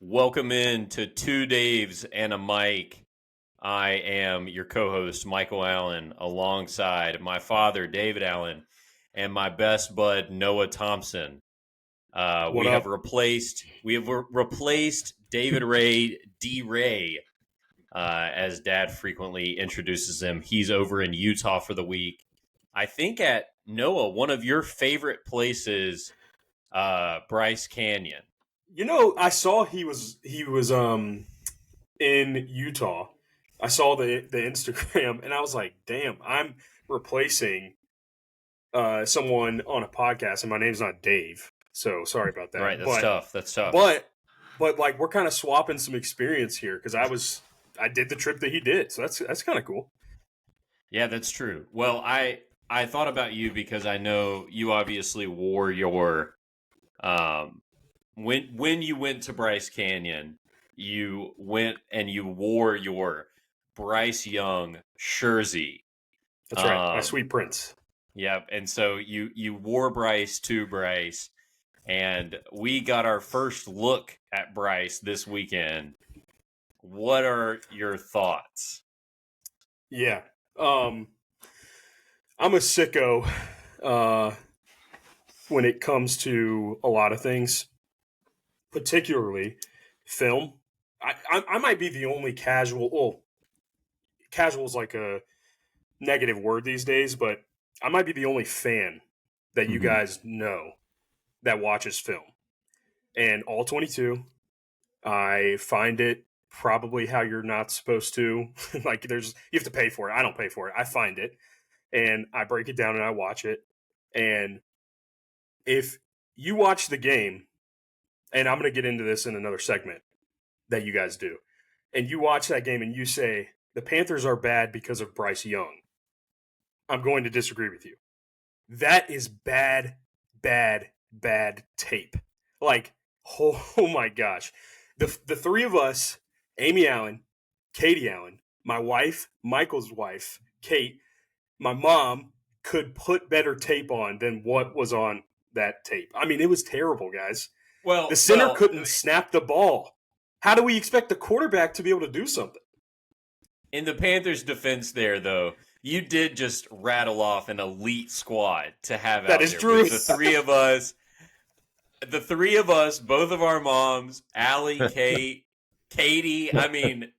Welcome in to Two Daves and a Mike. I am your co-host, Michael Allen, alongside my father, David Allen, and my best bud, Noah Thompson. What we up? have replaced David Ray D. Ray, as Dad frequently introduces him. He's over in Utah for the week. I think at Noah, one of your favorite places, Bryce Canyon. I saw he was in Utah. I saw the Instagram and I was like, damn, I'm replacing someone on a podcast and my name's not Dave. So sorry about that. Right, that's tough. That's tough. But like we're kind of swapping some experience here because I did the trip that he did. So that's kind of cool. Yeah, that's true. Well, I thought about you because I know you obviously wore your when you went to Bryce Canyon, you went and you wore your Bryce Young jersey. That's right. My sweet prince. Yep. And so you wore Bryce to Bryce, and we got our first look at Bryce this weekend. What are your thoughts? Yeah. I'm a sicko when it comes to a lot of things, particularly film. I might be the only casual. Well, casual is like a negative word these days, but I might be the only fan that you guys know that watches film. And all 22, I find it probably how you're not supposed to. Like you have to pay for it. I don't pay for it. I find it and I break it down and I watch it. And if you watch the game, and I'm going to get into this in another segment that you guys do, and you watch that game and you say, the Panthers are bad because of Bryce Young, I'm going to disagree with you. That is bad, bad, bad tape. Like, oh my gosh. The three of us, Amy Allen, Katie Allen, my wife, Michael's wife, Kate, my mom, could put better tape on than what was on that tape. I mean, it was terrible, guys. Well, the center couldn't snap the ball. How do we expect the quarterback to be able to do something? In the Panthers' defense there, though, you did just rattle off an elite squad to have that out is there. True. With the three of us, both of our moms, Allie, Kate, Katie. I mean,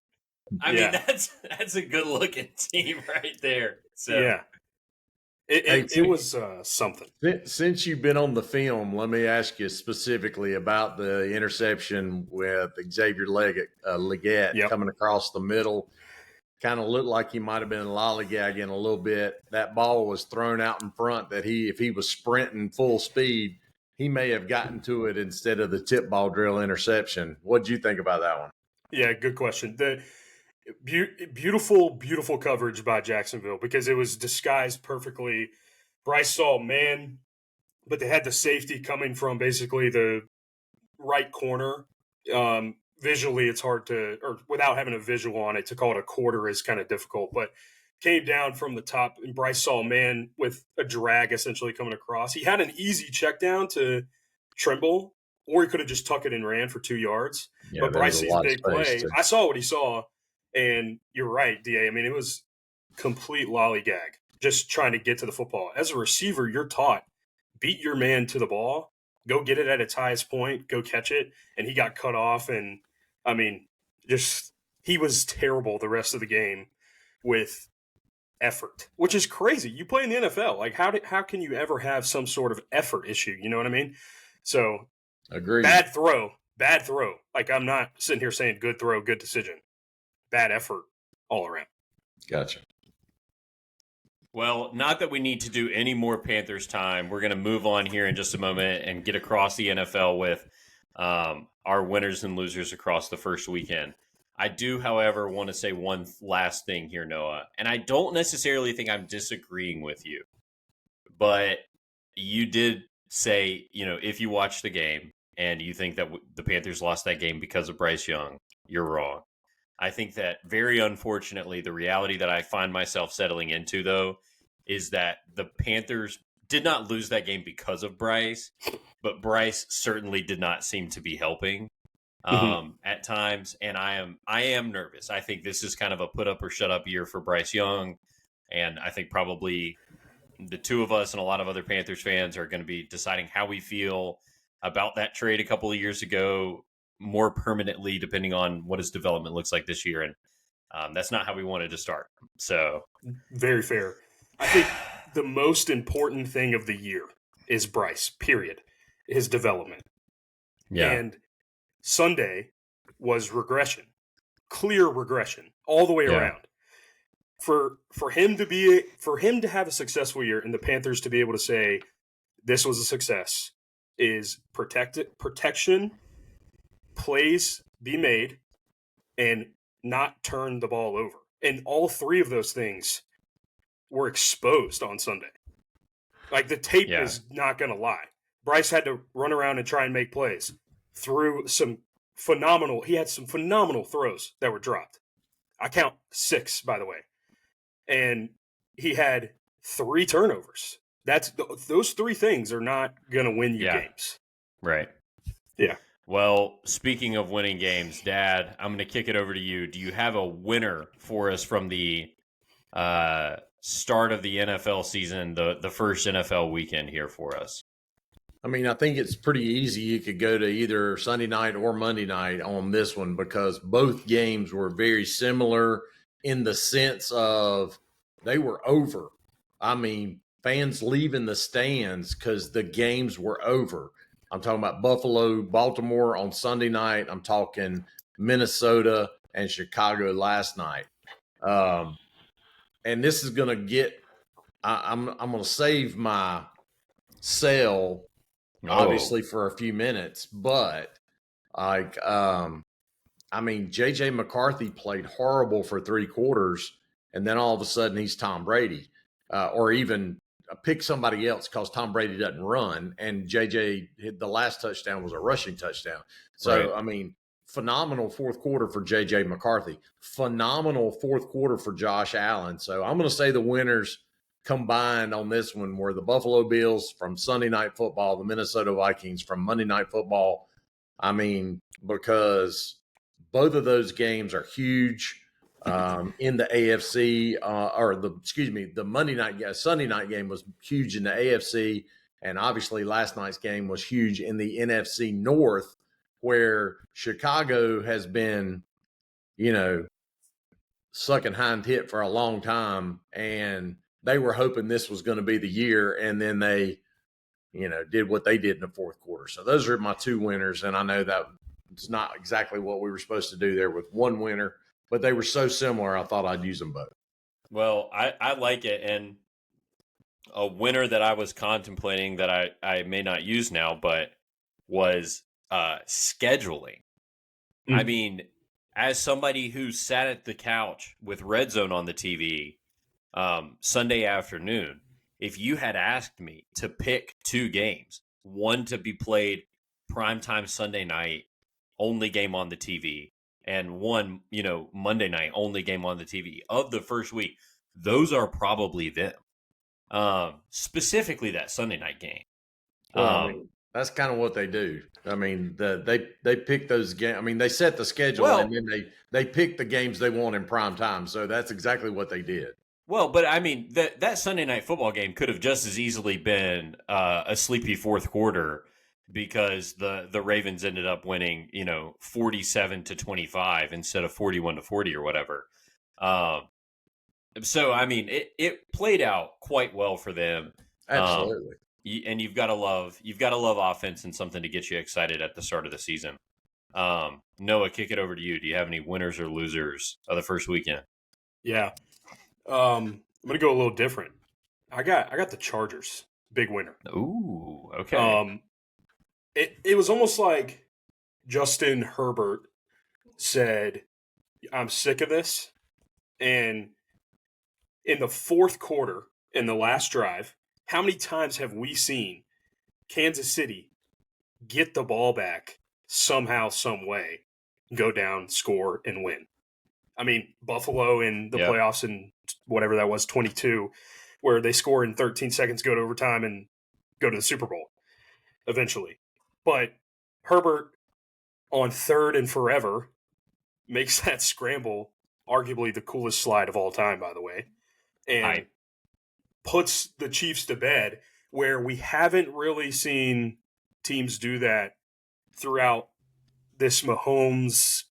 that's a good looking team right there. So yeah, it was something. Since you've been on the film, let me ask you specifically about the interception with Xavier Leggett coming across the middle. Kind of looked like he might have been lollygagging a little bit. That ball was thrown out in front that if he was sprinting full speed, he may have gotten to it instead of the tip ball drill interception. What did you think about that one? Yeah, good question. The beautiful coverage by Jacksonville because it was disguised perfectly. Bryce saw man, but they had the safety coming from basically the right corner. Visually, it's hard to, or without having a visual on it, to call it a quarter is kind of difficult, but came down from the top and Bryce saw a man with a drag essentially coming across. He had an easy check down to Trimble, or he could have just tucked it and ran for 2 yards. Yeah, but Bryce sees a big play. I saw what he saw, and you're right, DA. I mean, it was complete lollygag, just trying to get to the football. As a receiver, you're taught, beat your man to the ball, go get it at its highest point, go catch it, and he got cut off. And, I mean, he was terrible the rest of the game with effort, which is crazy. You play in the NFL. Like, how can you ever have some sort of effort issue? You know what I mean? So, agreed. Bad throw. Like, I'm not sitting here saying good throw, good decision. Bad effort all around. Gotcha. Well, not that we need to do any more Panthers time. We're going to move on here in just a moment and get across the NFL with our winners and losers across the first weekend. I do, however, want to say one last thing here, Noah. And I don't necessarily think I'm disagreeing with you. But you did say, if you watch the game and you think that the Panthers lost that game because of Bryce Young, you're wrong. I think that very unfortunately, the reality that I find myself settling into, though, is that the Panthers did not lose that game because of Bryce, but Bryce certainly did not seem to be helping. at times, and I am nervous. I think this is kind of a put up or shut up year for Bryce Young, and I think probably the two of us and a lot of other Panthers fans are going to be deciding how we feel about that trade a couple of years ago more permanently, depending on what his development looks like this year. And that's not how we wanted to start. So very fair. I think the most important thing of the year is Bryce, period, his development. Yeah. And Sunday was regression, clear regression all the way around. For him to have a successful year and the Panthers to be able to say this was a success is protection, plays be made, and not turn the ball over. And all three of those things were exposed on Sunday. Like, the tape is not going to lie. Bryce had to run around and try and make plays through some phenomenal throws that were dropped. I count 6, by the way. And he had 3 turnovers. Those 3 things are not going to win you games. Right. Yeah. Well, speaking of winning games, Dad, I'm going to kick it over to you. Do you have a winner for us from the start of the NFL season, the first NFL weekend here for us? I mean, I think it's pretty easy. You could go to either Sunday night or Monday night on this one because both games were very similar in the sense of they were over. I mean, fans leaving the stands because the games were over. I'm talking about Buffalo, Baltimore on Sunday night. I'm talking Minnesota and Chicago last night. And this is going to get I'm going to save my sell obviously for a few minutes, but like I mean, J.J. McCarthy played horrible for 3 quarters, and then all of a sudden he's Tom Brady, or even pick somebody else because Tom Brady doesn't run, and J.J. the last touchdown was a rushing touchdown. So, right. I mean, phenomenal fourth quarter for J.J. McCarthy, phenomenal fourth quarter for Josh Allen. So I'm going to say the winners combined on this one were the Buffalo Bills from Sunday Night Football, the Minnesota Vikings from Monday Night Football. I mean, because both of those games are huge in the AFC, the Monday night, Sunday night game was huge in the AFC, and obviously last night's game was huge in the NFC North, where Chicago has been, sucking hind tit for a long time, and they were hoping this was going to be the year, and then they, did what they did in the fourth quarter. So those are my 2 winners, and I know that it's not exactly what we were supposed to do there with 1 winner, but they were so similar, I thought I'd use them both. Well, I like it, and a winner that I was contemplating that I may not use now, but was scheduling. Mm. I mean, as somebody who sat at the couch with Red Zone on the TV Sunday afternoon, if you had asked me to pick 2 games, one to be played primetime Sunday night, only game on the TV, and one, Monday night, only game on the TV of the first week, those are probably them. Specifically that Sunday night game. Well, I mean, that's kind of what they do. I mean, they pick those games. I mean, they set the schedule and then they pick the games they want in prime time. So that's exactly what they did. Well, but I mean, that Sunday night football game could have just as easily been a sleepy fourth quarter because the Ravens ended up winning, 47-25 instead of 41-40 or whatever. So I mean, it played out quite well for them. Absolutely. And you've got to love offense and something to get you excited at the start of the season. Noah, kick it over to you. Do you have any winners or losers of the first weekend? Yeah. I'm going to go a little different. I got the Chargers, big winner. Ooh, okay. It was almost like Justin Herbert said, I'm sick of this. And in the fourth quarter, in the last drive, how many times have we seen Kansas City get the ball back somehow, some way, go down, score, and win? I mean, Buffalo in the playoffs in whatever that was, 22, where they score in 13 seconds, go to overtime, and go to the Super Bowl eventually. But Herbert on 3rd and forever makes that scramble arguably the coolest slide of all time, by the way, and puts the Chiefs to bed, where we haven't really seen teams do that throughout this Mahomes,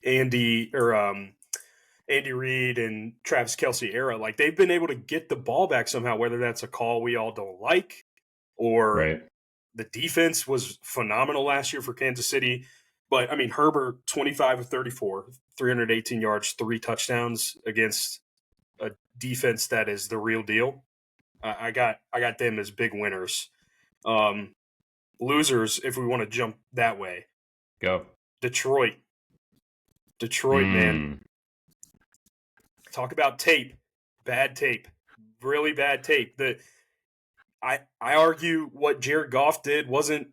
Andy Reid and Travis Kelce era. Like, they've been able to get the ball back somehow, whether that's a call we all don't like or the defense was phenomenal last year for Kansas City. But, I mean, Herbert, 25 of 34, 318 yards, 3 touchdowns against a defense that is the real deal. I got them as big winners. Losers, if we want to jump that way. Go. Detroit, man. Talk about tape. Bad tape. Really bad tape. I argue what Jared Goff did wasn't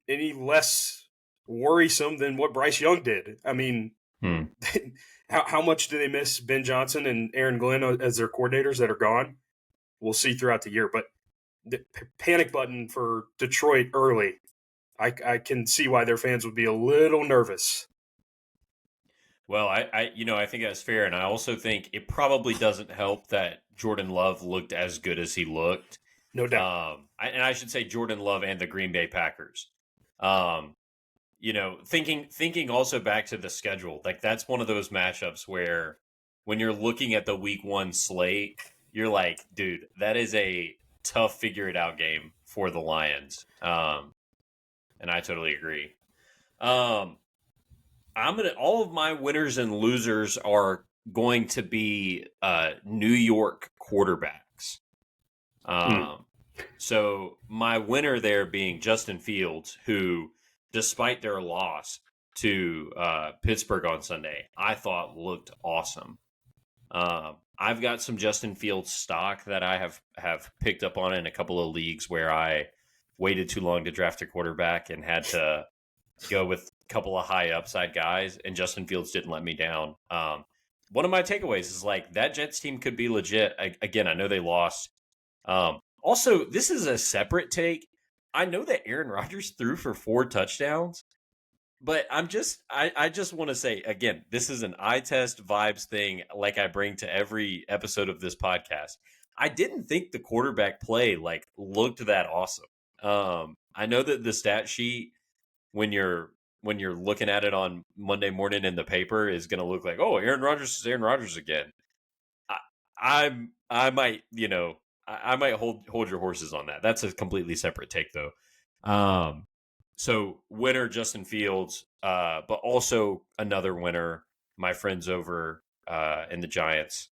any less worrisome than what Bryce Young did. I mean, how much do they miss Ben Johnson and Aaron Glenn as their coordinators that are gone? We'll see throughout the year. But the panic button for Detroit early, I can see why their fans would be a little nervous. Well, I think that's fair, and I also think it probably doesn't help that Jordan Love looked as good as he looked. No doubt. And I should say Jordan Love and the Green Bay Packers. Thinking also back to the schedule, like that's one of those matchups where when you're looking at the week 1 slate, you're like, dude, that is a tough figure it out game for the Lions. And I totally agree. All of my winners and losers are going to be New York quarterbacks. So my winner there being Justin Fields, who, despite their loss to Pittsburgh on Sunday, I thought looked awesome. I've got some Justin Fields stock that I have picked up on in a couple of leagues where I waited too long to draft a quarterback and had to go with a couple of high upside guys, and Justin Fields didn't let me down. One of my takeaways is like that Jets team could be legit. Again, I know they lost. Also, this is a separate take. I know that Aaron Rodgers threw for 4 touchdowns, but I just want to say, again, this is an eye test vibes thing like I bring to every episode of this podcast. I didn't think the quarterback play looked that awesome. I know that the stat sheet, when you're looking at it on Monday morning in the paper, is going to look like, oh, Aaron Rodgers is Aaron Rodgers again. I might, I might hold your horses on that. That's a completely separate take, though. So winner Justin Fields, but also another winner, my friends over in the Giants,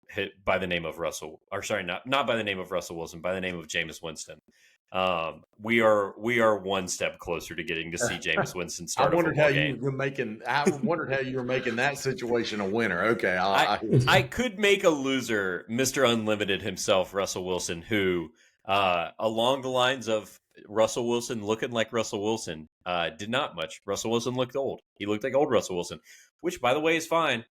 hit by the name of Russell. Or sorry, not by the name of Russell Wilson, by the name of Jameis Winston. We are one step closer to getting to see Jameis Winston start a football game. I wondered how you were making that situation a winner. Okay, I could make a loser, Mr. Unlimited himself, Russell Wilson, who along the lines of Russell Wilson looking like Russell Wilson did not much. Russell Wilson looked old. He looked like old Russell Wilson, which, by the way, is fine.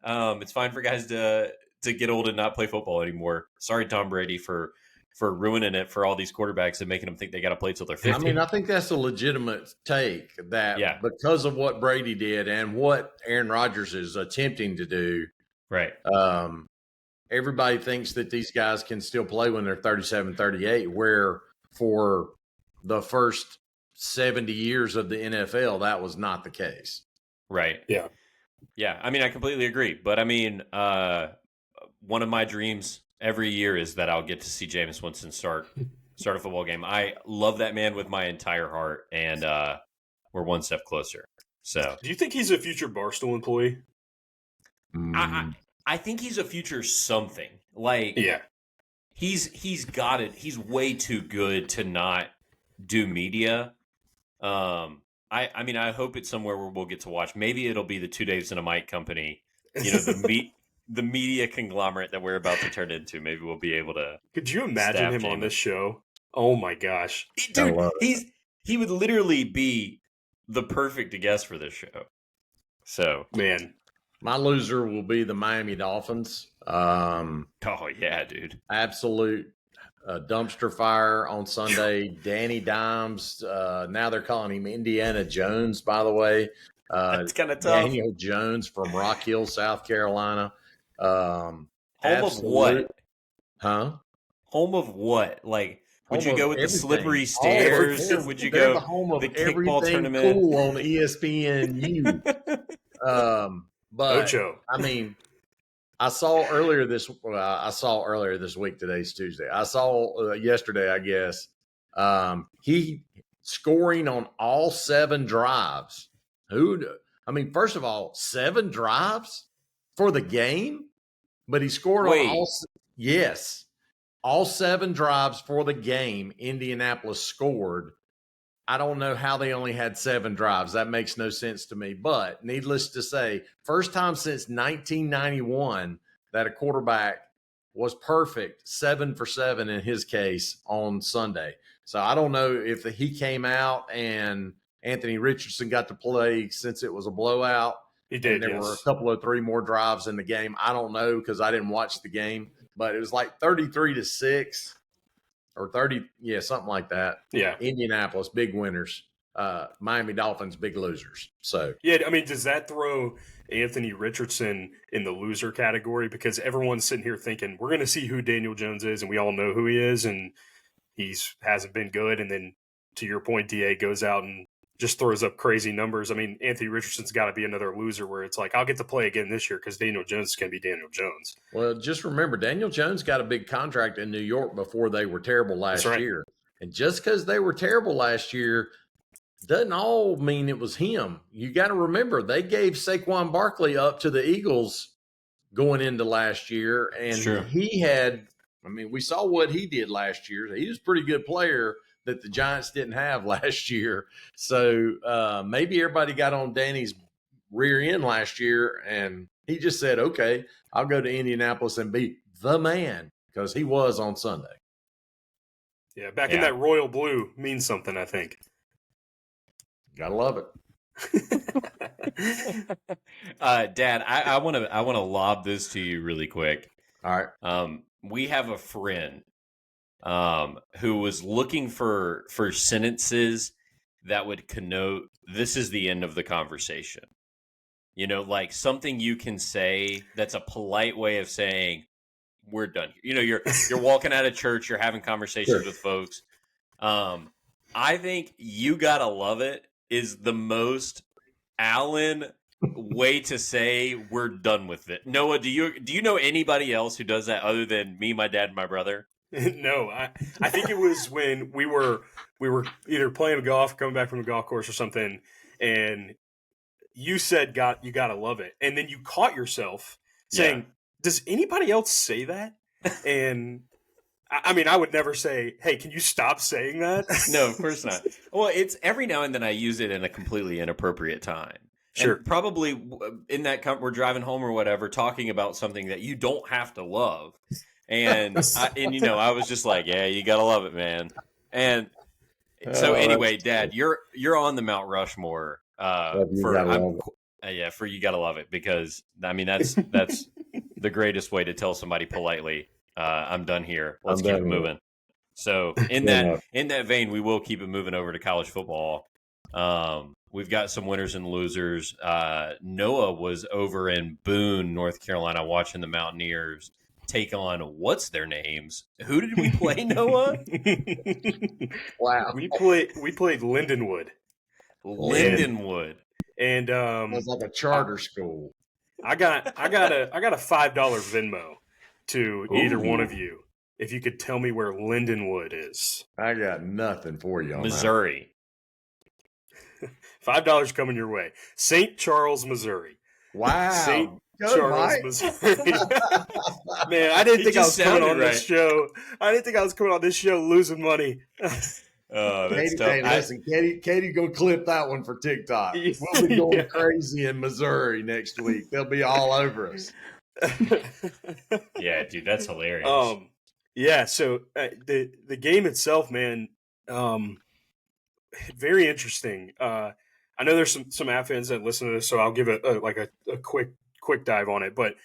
It's fine for guys to get old and not play football anymore. Sorry, Tom Brady, for ruining it for all these quarterbacks and making them think they got to play till they're 50. I mean, I think that's a legitimate take that because of what Brady did and what Aaron Rodgers is attempting to do, right? Everybody thinks that these guys can still play when they're 37, 38, where for the first 70 years of the NFL, that was not the case. Right. Yeah. Yeah. I mean, I completely agree. But I mean, one of my dreams every year is that I'll get to see Jameis Winston start a football game. I love that man with my entire heart, and we're one step closer. So, do you think he's a future Barstool employee? I think he's a future something. Like, yeah, he's got it. He's way too good to not do media. I mean, I hope it's somewhere where we'll get to watch. Maybe it'll be the 2 Days in a Mic company. The media conglomerate that we're about to turn into. Maybe we'll be able to. Could you imagine him on this show? Oh my gosh, dude! He would literally be the perfect guest for this show. So, man, my loser will be the Miami Dolphins. Oh yeah, dude! Absolute dumpster fire on Sunday. Danny Dimes, now they're calling him Indiana Jones, by the way. That's kind of tough. Daniel Jones from Rock Hill, South Carolina. Home of what? Huh? Home of what? Like, would you go with everything. the slippery stairs? Would you go the home of the kickball tournament? Cool on ESPNU. But Ocho. I mean, I saw earlier this week. Today's Tuesday. I saw yesterday, I guess. He scoring on all 7 drives. First of all, 7 drives for the game, but he scored on all 7 drives for the game. Indianapolis scored. I don't know how they only had 7 drives. That makes no sense to me. But needless to say, first time since 1991 that a quarterback was perfect, 7 for 7 in his case on Sunday. So I don't know if he came out and Anthony Richardson got to play since it was a blowout. He did. And there were a couple of 3 more drives in the game. I don't know because I didn't watch the game, but it was like 33-6 or 30. Yeah, something like that. Yeah. Indianapolis, big winners. Miami Dolphins, big losers. So yeah, I mean, does that throw Anthony Richardson in the loser category? Because everyone's sitting here thinking we're going to see who Daniel Jones is, and we all know who he is, and hasn't been good. And then to your point, DA goes out and just throws up crazy numbers. I mean, Anthony Richardson's got to be another loser where it's like, I'll get to play again this year because Daniel Jones is going to be Daniel Jones. Well, just remember, Daniel Jones got a big contract in New York before they were terrible last year. And just because they were terrible last year doesn't all mean it was him. You got to remember, they gave Saquon Barkley up to the Eagles going into last year. And we saw what he did last year. He was a pretty good player that the Giants didn't have last year. So maybe everybody got on Danny's rear end last year, and he just said, okay, I'll go to Indianapolis and be the man, because he was on Sunday. Yeah, back in that royal blue means something, I think. Gotta love it. Dad, I want to lob this to you really quick. All right. We have a friend who was looking for sentences that would connote this is the end of the conversation. You know, like something you can say that's a polite way of saying we're done. You know, you're walking out of church, you're having conversations with folks. I think "you gotta love it" is the most Allen way to say we're done with it. Noah, do you know anybody else who does that other than me, my dad, and my brother? No, I think it was when we were either playing golf, coming back from the golf course or something, and you said you gotta love it, and then you caught yourself saying, does anybody else say that? And I mean, I would never say, hey, can you stop saying that? No, of course not. Well, it's every now and then I use it in a completely inappropriate time. Sure. And probably in that we're driving home or whatever, talking about something that you don't have to love. And I was just like, yeah, you gotta love it, man. And so anyway, Dad, you're on the Mount Rushmore for you gotta love it, because I mean that's the greatest way to tell somebody politely, I'm done here. Let's keep it moving. So in that vein, we will keep it moving over to college football. We've got some winners and losers. Noah was over in Boone, North Carolina, watching the Mountaineers take on what's their names? Who did we play, Noah? Wow, we played Lindenwood. Lindenwood, and it was like a charter school. I got a $5 Venmo to either one of you if you could tell me where Lindenwood is. I got nothing for you on Missouri. $5 coming your way. St. Charles, Missouri. Wow. St. Charles, Missouri. Man, I didn't think I was coming on this show. I didn't think I was coming on this show losing money. Oh, that's tough. Hey, listen, Katie, go clip that one for TikTok. We'll be going crazy in Missouri next week. They'll be all over us. Yeah, dude, that's hilarious. Yeah. So the game itself, man, very interesting. I know there's some App fans that listen to this, so I'll give a quick dive on it. But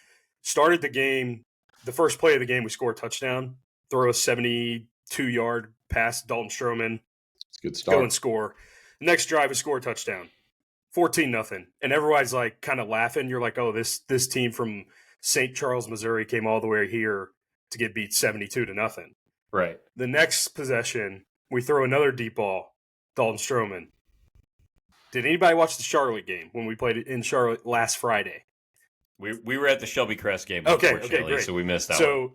started the game, the first play of the game, we scored a touchdown, throw a 72-yard pass, Dalton Stroman, It's a good start. go and score. Next drive, we score a touchdown, 14-0, and everybody's like kind of laughing. You're like, oh, this team from St. Charles, Missouri, came all the way here to get beat 72-0. Right. The next possession, we throw another deep ball, Dalton Stroman. Did anybody watch the Charlotte game when we played it in Charlotte last Friday? We were at the Shelby Crest game, Okay, unfortunately, great. so we missed that one. So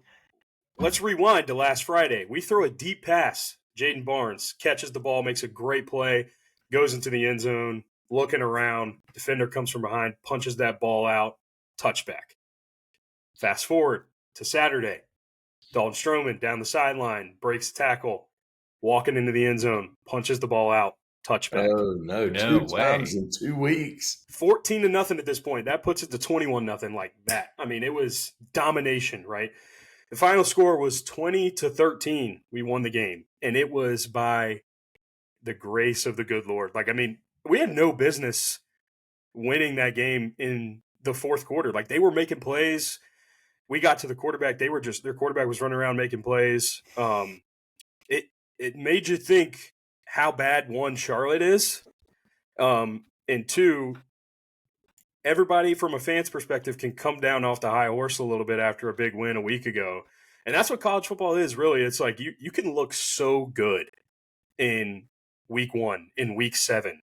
let's rewind to last Friday. We throw a deep pass. Jaden Barnes catches the ball, makes a great play, goes into the end zone, looking around. Defender comes from behind, punches that ball out, touchback. Fast forward to Saturday. Dalton Stroman down the sideline, breaks tackle, walking into the end zone, punches the ball out, touchback. Oh, no. No Two way. times in 2 weeks. 14-0 at this point. That puts it to 21-0 like that. I mean, it was domination, right? The final score was 20-13. We won the game, and it was by the grace of the good Lord. Like, I mean, we had no business winning that game in the fourth quarter. Like, they were making plays. We got to the quarterback. Their quarterback was running around making plays. It made you think how bad, one, Charlotte is, and two, everybody from a fan's perspective can come down off the high horse a little bit after a big win a week ago. And that's what college football is, really. It's like you can look so good in week 1, in week 7,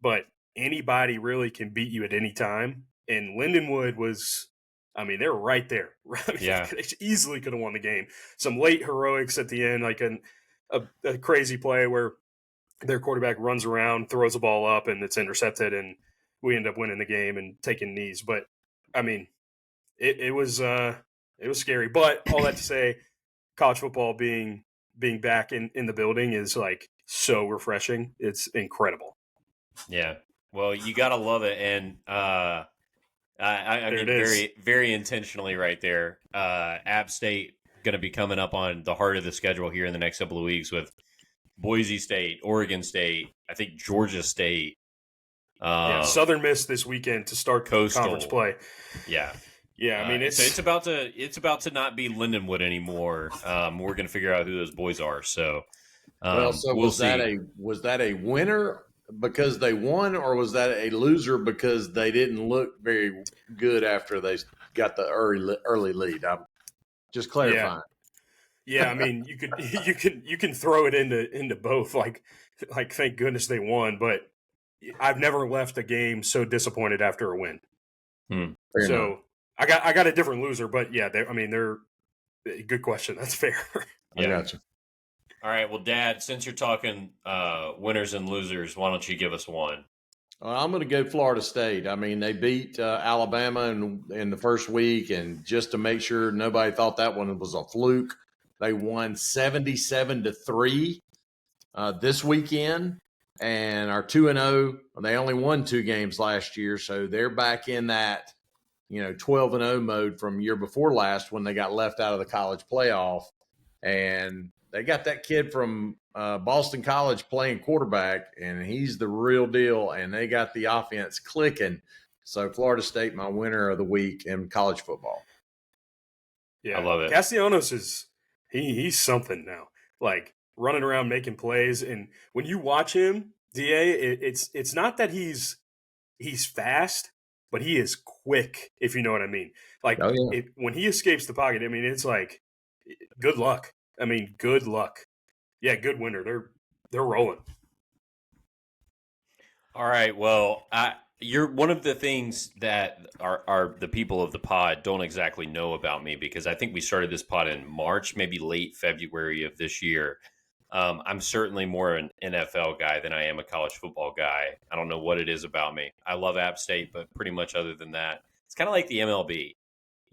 but anybody really can beat you at any time. And Lindenwood was, I mean, they were right there. I mean, Yeah. They easily could have won the game. Some late heroics at the end, like a crazy play where their quarterback runs around, throws the ball up, and it's intercepted, and we end up winning the game and taking knees. But, I mean, it was scary. But all that to say, college football being back in the building is, like, so refreshing. It's incredible. Yeah. Well, you got to love it. And I mean, very, very intentionally right there. App State going to be coming up on the heart of the schedule here in the next couple of weeks with Boise State, Oregon State, I think Georgia State. Southern Miss this weekend to start Coastal conference play. Yeah. Yeah, I mean, it's about to not be Lindenwood anymore. We're going to figure out who those boys are. So, We'll was see. that a winner because they won, or was that a loser because they didn't look very good after they got the early lead? I'm just clarifying. Yeah, I mean, you can throw it into both. Like thank goodness they won, but I've never left a game so disappointed after a win. Fair so enough. I got a different loser, but yeah, they're good question. That's fair. I got you. All right, well, Dad, since you're talking winners and losers, why don't you give us one? I'm going to go Florida State. I mean, they beat Alabama in the first week, and just to make sure nobody thought that one was a fluke, they won 77-3 this weekend, and are 2-0. They only won 2 games last year, so they're back in that 12-0 mode from year before last when they got left out of the college playoff, and they got that kid from Boston College playing quarterback, and he's the real deal, and they got the offense clicking. So Florida State, my winner of the week in college football. Yeah, I love it. Castellanos is he's something now. Like running around making plays, and when you watch him, DA, it's not that he's fast, but he is quick. If you know what I mean. Like when he escapes the pocket, I mean, it's like good luck. I mean, good luck. Yeah, good winner. They're rolling. All right. Well, you're one of the things that are the people of the pod don't exactly know about me, because I think we started this pod in March, maybe late February of this year. I'm certainly more an NFL guy than I am a college football guy. I don't know what it is about me. I love App State, but pretty much other than that, it's kind of like the MLB.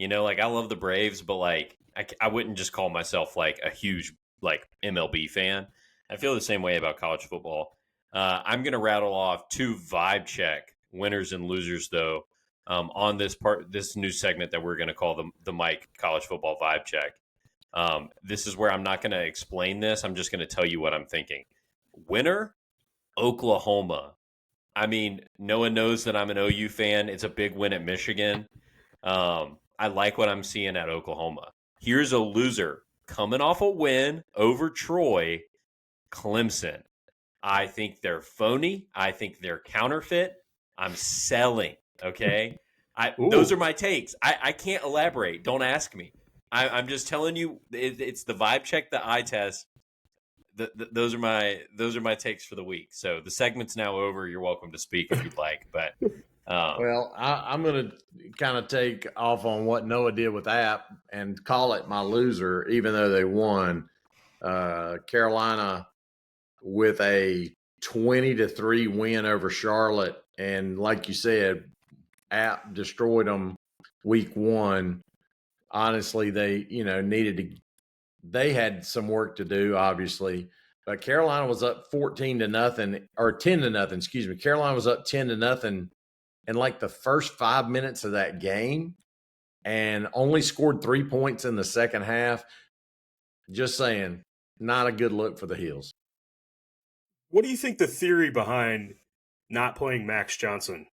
Like I love the Braves, but like I wouldn't just call myself like a huge like MLB fan. I feel the same way about college football. I'm going to rattle off 2 vibe check winners and losers, though, on this new segment that we're going to call the Mike College Football Vibe Check. This is where I'm not going to explain this. I'm just going to tell you what I'm thinking. Winner, Oklahoma. I mean, no one knows that I'm an OU fan. It's a big win at Michigan. I like what I'm seeing at Oklahoma. Here's a loser, coming off a win over Troy, Clemson. I think they're phony. I think they're counterfeit. I'm selling. Okay. Those are my takes. I can't elaborate. Don't ask me. I'm just telling you, it's the vibe check, the eye test. Those are my takes for the week. So the segment's now over. You're welcome to speak if you'd like. But well, I'm going to kind of take off on what Noah did with App and call it my loser, even though they won. Carolina with a 20-3 win over Charlotte, and like you said, App destroyed them week 1. Honestly, they needed to. They had some work to do, obviously, but Carolina was up 14-0 or 10-0. Excuse me. Carolina was up 10-0 in like the first 5 minutes of that game, and only scored 3 points in the second half. Just saying, not a good look for the Heels. What do you think the theory behind not playing Max Johnson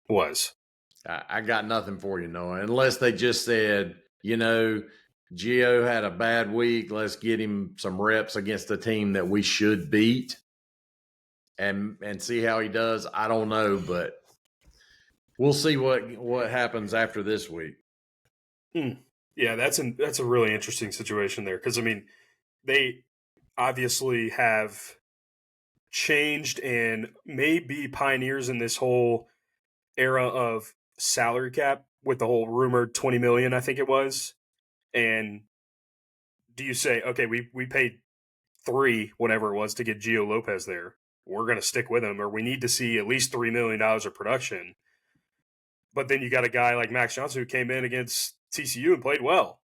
was? I got nothing for you, Noah, unless they just said, Gio had a bad week. Let's get him some reps against a team that we should beat and see how he does. I don't know, but we'll see what happens after this week. Yeah, that's a really interesting situation there because, I mean, they obviously have changed and may be pioneers in this whole era of salary cap with the whole rumored $20 million, I think it was. And do you say, okay, we paid 3, whatever it was, to get Gio Lopez there. We're going to stick with him, or we need to see at least $3 million of production. But then you got a guy like Max Johnson who came in against TCU and played well.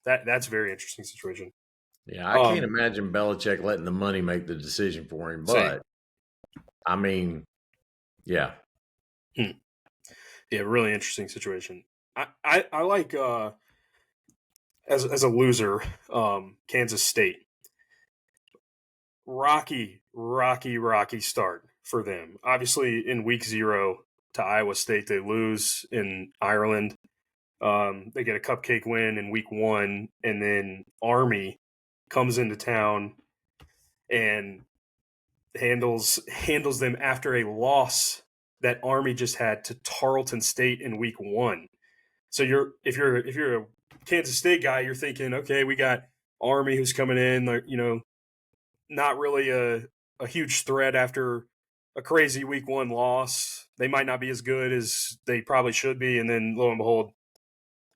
That's a very interesting situation. Yeah, I can't imagine Belichick letting the money make the decision for him. But, I mean, yeah. Yeah, really interesting situation. I like, as a loser, Kansas State. Rocky start for them. Obviously, in week 0 to Iowa State, they lose in Ireland. They get a cupcake win in week 1, and then Army comes into town and handles them after a loss that Army just had to Tarleton State in week 1. So if you're a Kansas State guy, you're thinking, okay, we got Army who's coming in, not really a huge threat after a crazy week 1 loss. They might not be as good as they probably should be, and then lo and behold,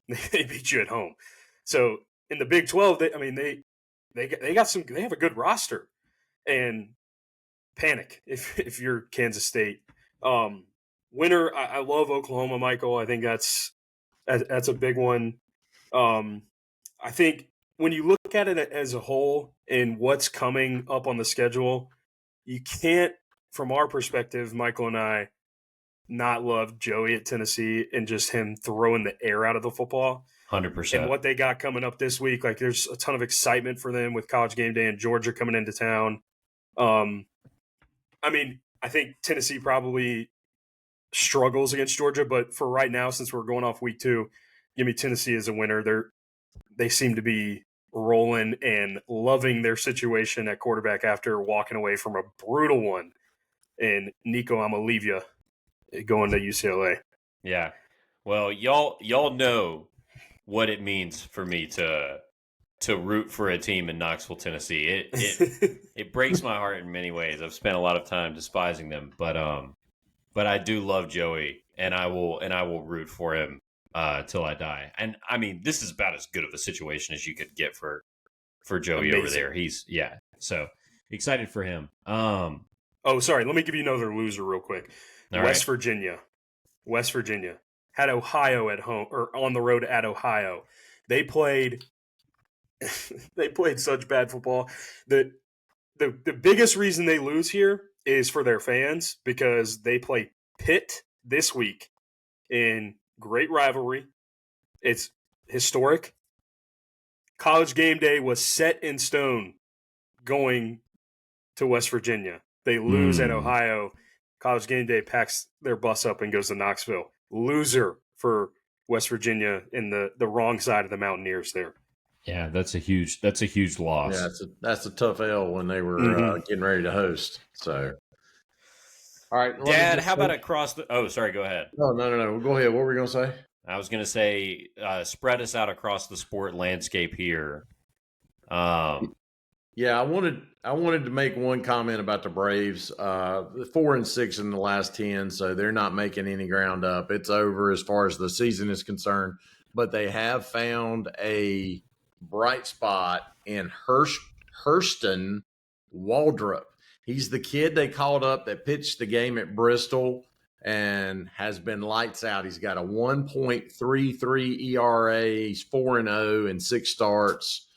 they beat you at home. So in the Big 12, they have a good roster, and panic if you're Kansas State. Winner, I love Oklahoma, Michael. I think that's a big one. I think when you look at it as a whole and what's coming up on the schedule, you can't, from our perspective, Michael and I, not love Joey at Tennessee and just him throwing the air out of the football. 100%. And what they got coming up this week, like there's a ton of excitement for them with College Game Day and Georgia coming into town. I mean, I think Tennessee probably struggles against Georgia, but for right now, since we're going off week 2, give me Tennessee as a winner. They seem to be rolling and loving their situation at quarterback after walking away from a brutal one. And Nico, I'm gonna leave you going to UCLA. Yeah. Well, y'all know what it means for me to root for a team in Knoxville, Tennessee. It breaks my heart in many ways. I've spent a lot of time despising them, but I do love Joey, and I will root for him till I die. And I mean, this is about as good of a situation as you could get for Joey. Amazing. Over there. So excited for him. Oh, sorry. Let me give you another loser real quick. West Virginia had Ohio at home, or on the road at Ohio. They played such bad football. The biggest reason they lose here is for their fans, because they play Pitt this week in great rivalry. It's historic. College Game Day was set in stone going to West Virginia. They lose at Ohio. College Game Day packs their bus up and goes to Knoxville. Loser for West Virginia in the wrong side of the Mountaineers there. Yeah, that's a huge loss. Yeah, that's a tough L when they were getting ready to host. So, all right, Dad, how about across the? Oh, sorry, go ahead. No. Go ahead. What were we going to say? I was going to say, spread us out across the sport landscape here. Yeah, I wanted to make one comment about the Braves. 4-6 in the last 10, so they're not making any ground up. It's over as far as the season is concerned. But they have found a bright spot in Hurston Waldrop. He's the kid they called up that pitched the game at Bristol and has been lights out. He's got a 1.33 ERA. He's 4-0 in 6 starts.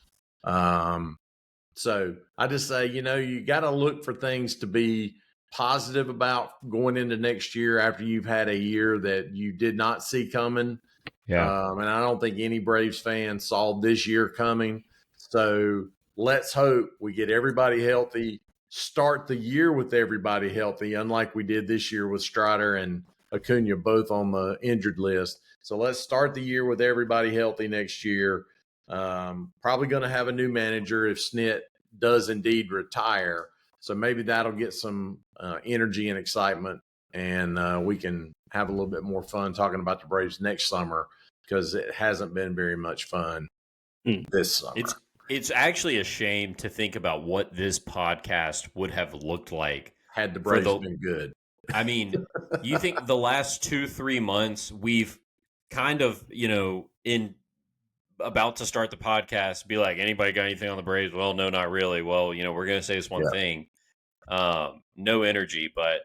So I just say, you got to look for things to be positive about going into next year after you've had a year that you did not see coming. Yeah. And I don't think any Braves fan saw this year coming. So let's hope we get everybody healthy, start the year with everybody healthy, unlike we did this year with Strider and Acuna both on the injured list. So let's start the year with everybody healthy next year. Probably going to have a new manager if Snit does indeed retire. So maybe that'll get some energy and excitement, and we can have a little bit more fun talking about the Braves next summer, because it hasn't been very much fun this summer. It's actually a shame to think about what this podcast would have looked like had the Braves been good. I mean, you think the last 2-3 months we've kind of, in about to start the podcast, be like, anybody got anything on the Braves? Well, no, not really. Well, we're going to say this one thing. No energy, but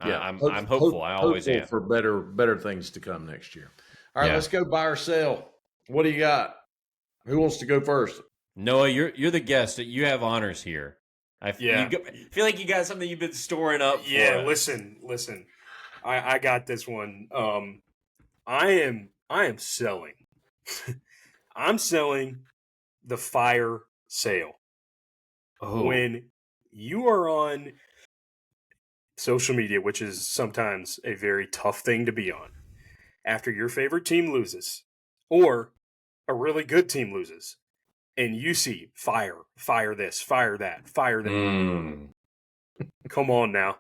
I'm hopeful. I always am for better things to come next year. All right, let's go buy or sell. What do you got? Who wants to go first? Noah, you're the guest. You have honors here. I feel like you got something you've been storing up. Yeah, listen. I got this one. I am selling. I'm selling the fire sale. Oh. When you are on social media, which is sometimes a very tough thing to be on, after your favorite team loses or a really good team loses, and you see fire this, fire that, fire that. Come on now.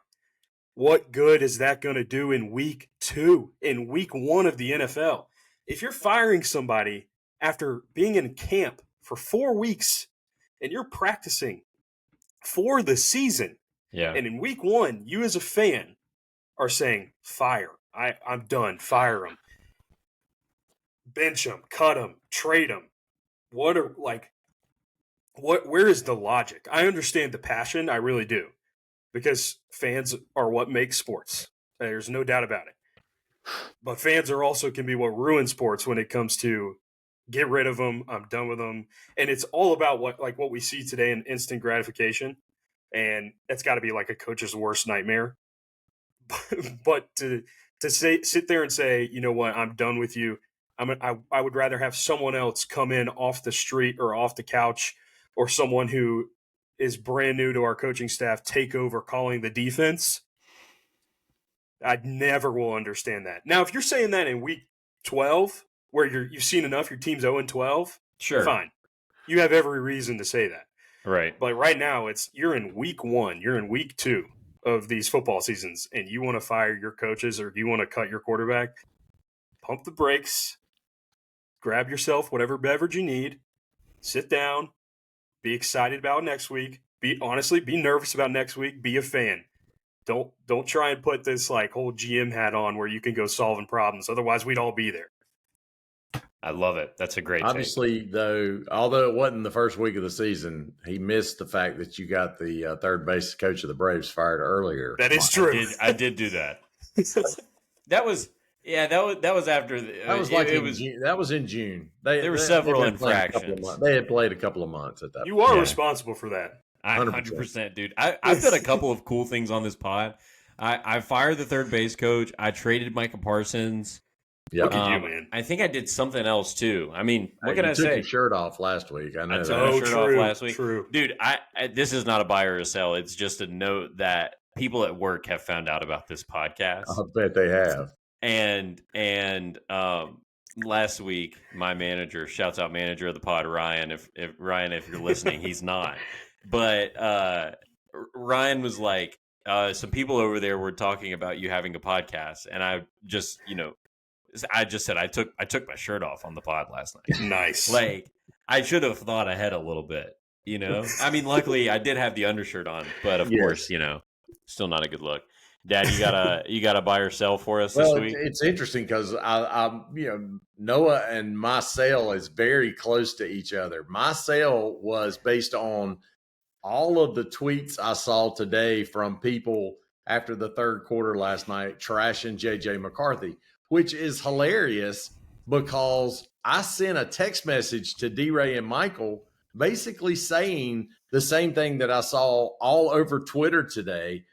What good is that going to do in week 2, in week 1 of the NFL? If you're firing somebody after being in camp for 4 weeks and you're practicing for the season, and in week 1, you as a fan are saying, fire, I'm done, fire him, bench him, cut him, trade him. Where is the logic? I understand the passion, I really do, because fans are what make sports. There's no doubt about it. But fans can be what ruin sports when it comes to get rid of them, I'm done with them. And it's all about what we see today in instant gratification. And it's got to be like a coach's worst nightmare. But to sit there and say, you know what, I'm done with you. I would rather have someone else come in off the street or off the couch, or someone who is brand new to our coaching staff take over calling the defense. I never will understand that. Now, if you're saying that in week 12, where you've seen enough, your team's 0-12, sure, fine. You have every reason to say that. Right. But right now, you're in week 1, you're in week 2 of these football seasons, and you want to fire your coaches or you want to cut your quarterback, pump the brakes, grab yourself whatever beverage you need, sit down, be excited about next week, be nervous about next week, be a fan. Don't try and put this whole GM hat on where you can go solving problems. Otherwise, we'd all be there. I love it. That's a great Obviously, though, although it wasn't the first week of the season, he missed the fact that you got the third base coach of the Braves fired earlier. That is true. I did do that. that was after. That was in June. There were several infractions. They had played a couple of months at that. You are responsible for that. 100%, dude. I've done a couple of cool things on this pod. I fired the third base coach. I traded Micah Parsons. Yeah, look at you, man. I think I did something else too. I mean, what can I say? You took your shirt off last week. I know. I took my shirt off last week. True. Dude, this is not a buy or a sell. It's just a note that people at work have found out about this podcast. I bet they have. and last week, my manager, shouts out manager of the pod, Ryan. If Ryan, if you're listening, he's not. But Ryan was like, some people over there were talking about you having a podcast, and I just said I took my shirt off on the pod last night. Nice. Like, I should have thought ahead a little bit, I mean, luckily I did have the undershirt on, but of course, still not a good look. Dad, you gotta buy or sell for us this week. It's interesting because I Noah and my sale is very close to each other. My sale was based on all of the tweets I saw today from people after the third quarter last night trashing JJ McCarthy, which is hilarious because I sent a text message to D-Ray and Michael basically saying the same thing that I saw all over Twitter today.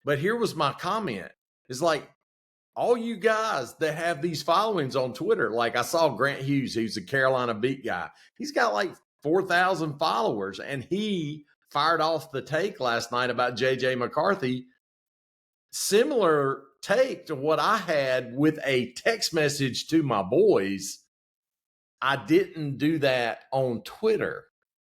But here was my comment. It's like, all you guys that have these followings on Twitter, like I saw Grant Hughes, who's a Carolina beat guy. He's got like 4,000 followers, and he fired off the take last night about JJ McCarthy. Similar take to what I had with a text message to my boys. I didn't do that on Twitter.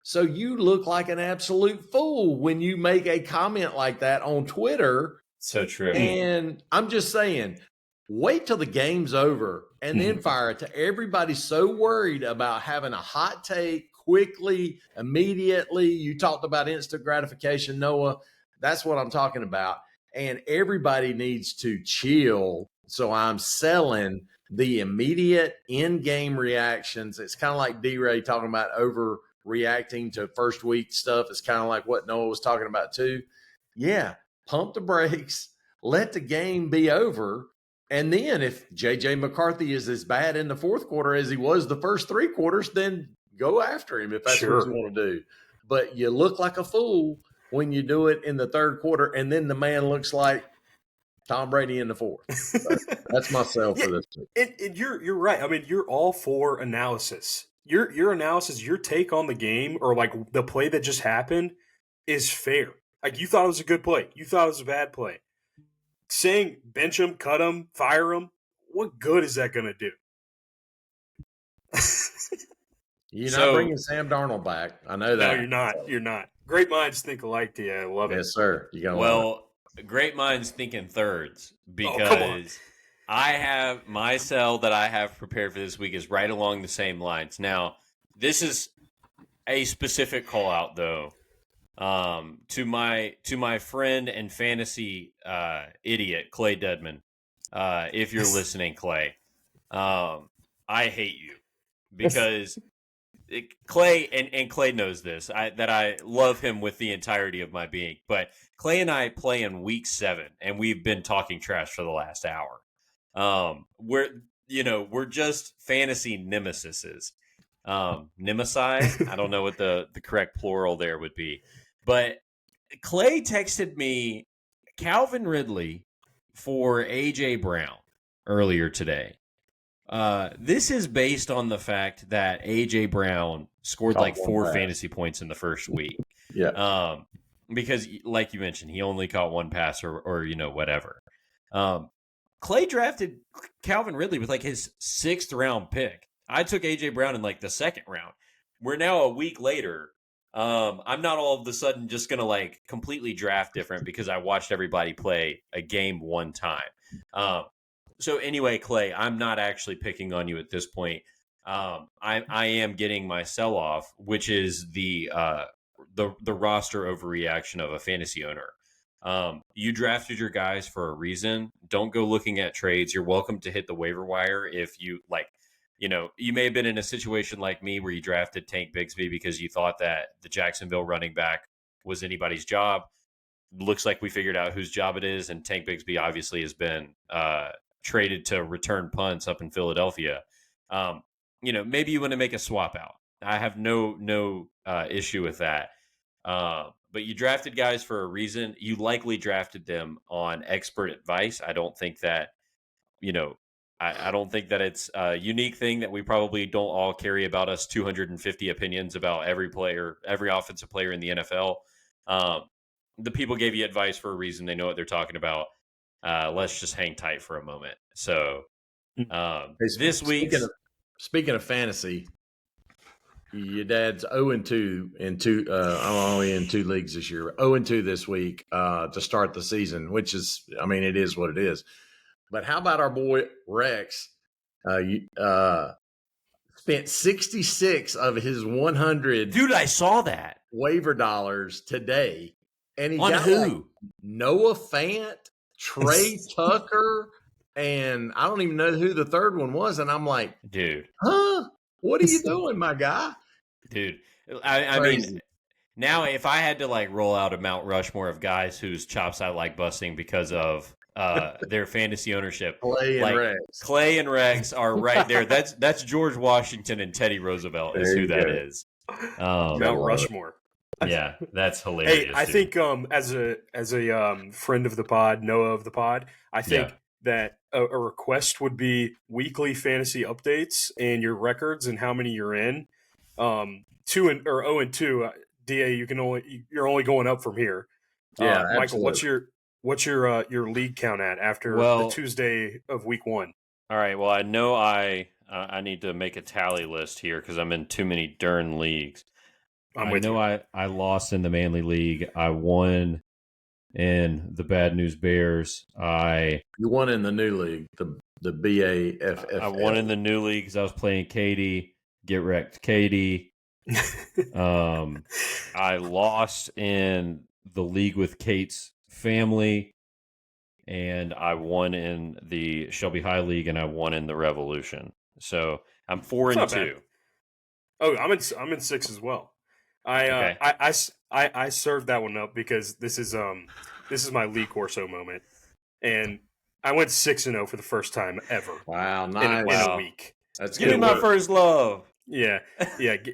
So you look like an absolute fool when you make a comment like that on Twitter. So true. And I'm just saying, wait till the game's over and then fire it to everybody so worried about having a hot take quickly, immediately. You talked about instant gratification, Noah. That's what I'm talking about. And everybody needs to chill. So I'm selling the immediate in-game reactions. It's kind of like D-Ray talking about overreacting to first week stuff. It's kind of like what Noah was talking about too. Yeah, pump the brakes, let the game be over. And then if JJ McCarthy is as bad in the fourth quarter as he was the first three quarters, then go after him if that's what you want to do. But you look like a fool when you do it in the third quarter, and then the man looks like Tom Brady in the fourth. That's my sell for this week. And you're right. I mean, you're all for analysis. Your analysis, your take on the game, or like the play that just happened, is fair. Like, you thought it was a good play. You thought it was a bad play. Saying bench him, cut him, fire him, what good is that going to do? You're not bringing Sam Darnold back. I know that. No, you're not. You're not. Great minds think alike, T. I love it. Yes, sir. Great minds think in thirds, because I have my sell that I have prepared for this week is right along the same lines. Now, this is a specific call out, though. To my friend and fantasy idiot, Clay Dedman. If you're listening, Clay, I hate you because Clay and Clay knows this. That I love him with the entirety of my being. But Clay and I play in week 7, and we've been talking trash for the last hour. We're just fantasy nemesises. Nemesi. I don't know what the correct plural there would be. But Clay texted me Calvin Ridley for A.J. Brown earlier today. This is based on the fact that A.J. Brown scored like 4 fantasy points in the first week. Yeah. Because, like you mentioned, he only caught 1 pass or whatever. Clay drafted Calvin Ridley with like his 6th round pick. I took A.J. Brown in like the 2nd round. We're now a week later. I'm not all of a sudden just going to like completely draft different because I watched everybody play a game one time. So anyway, Clay, I'm not actually picking on you at this point. I am getting my sell off, which is the roster overreaction of a fantasy owner. You drafted your guys for a reason. Don't go looking at trades. You're welcome to hit the waiver wire if you like. You may have been in a situation like me where you drafted Tank Bigsby because you thought that the Jacksonville running back was anybody's job. Looks like we figured out whose job it is, and Tank Bigsby obviously has been traded to return punts up in Philadelphia. Maybe you want to make a swap out. I have no issue with that. But you drafted guys for a reason. You likely drafted them on expert advice. I don't think that, I don't think that it's a unique thing that we probably don't all carry about us 250 opinions about every player, every offensive player in the NFL. The people gave you advice for a reason. They know what they're talking about. let's just hang tight for a moment. So this week, speaking of fantasy, your dad's 0-2 in two. I'm only in 2 leagues this year. 0-2 this week to start the season, which is, I mean, it is what it is. But how about our boy Rex? Spent 66 of his 100. Dude, I saw that waiver dollars today, and he on got who? Like Noah Fant, Trey Tucker, and I don't even know who the third one was. And I'm like, dude, huh? What are you doing, my guy? Dude, I mean, now if I had to like roll out a Mount Rushmore of guys whose chops I like busting because of their fantasy ownership, Clay and Rex are right there. That's George Washington and Teddy Roosevelt is who that is. Mount Rushmore. Yeah, that's hilarious. Hey, I think as a friend of the pod, Noah of the pod, I think that a request would be weekly fantasy updates and your records and how many you're in. 0-2. Da, you're only going up from here. Yeah, Michael, what's your league count at after the Tuesday of week 1? All right. Well, I know I need to make a tally list here because I'm in too many darn leagues. I lost in the Manly League. I won in the Bad News Bears. You won in the new league, the BAFF. I won in the new league because I was playing Katie. Get wrecked, Katie. I lost in the league with Kate's family, and I won in the Shelby High League, and I won in the Revolution. So I'm 4-2. Oh, I'm in 6 as well. I served that one up because this is my Lee Corso moment, and I went 6-0 for the first time ever. Wow, nice! In a week. That's Give me my first love. Yeah.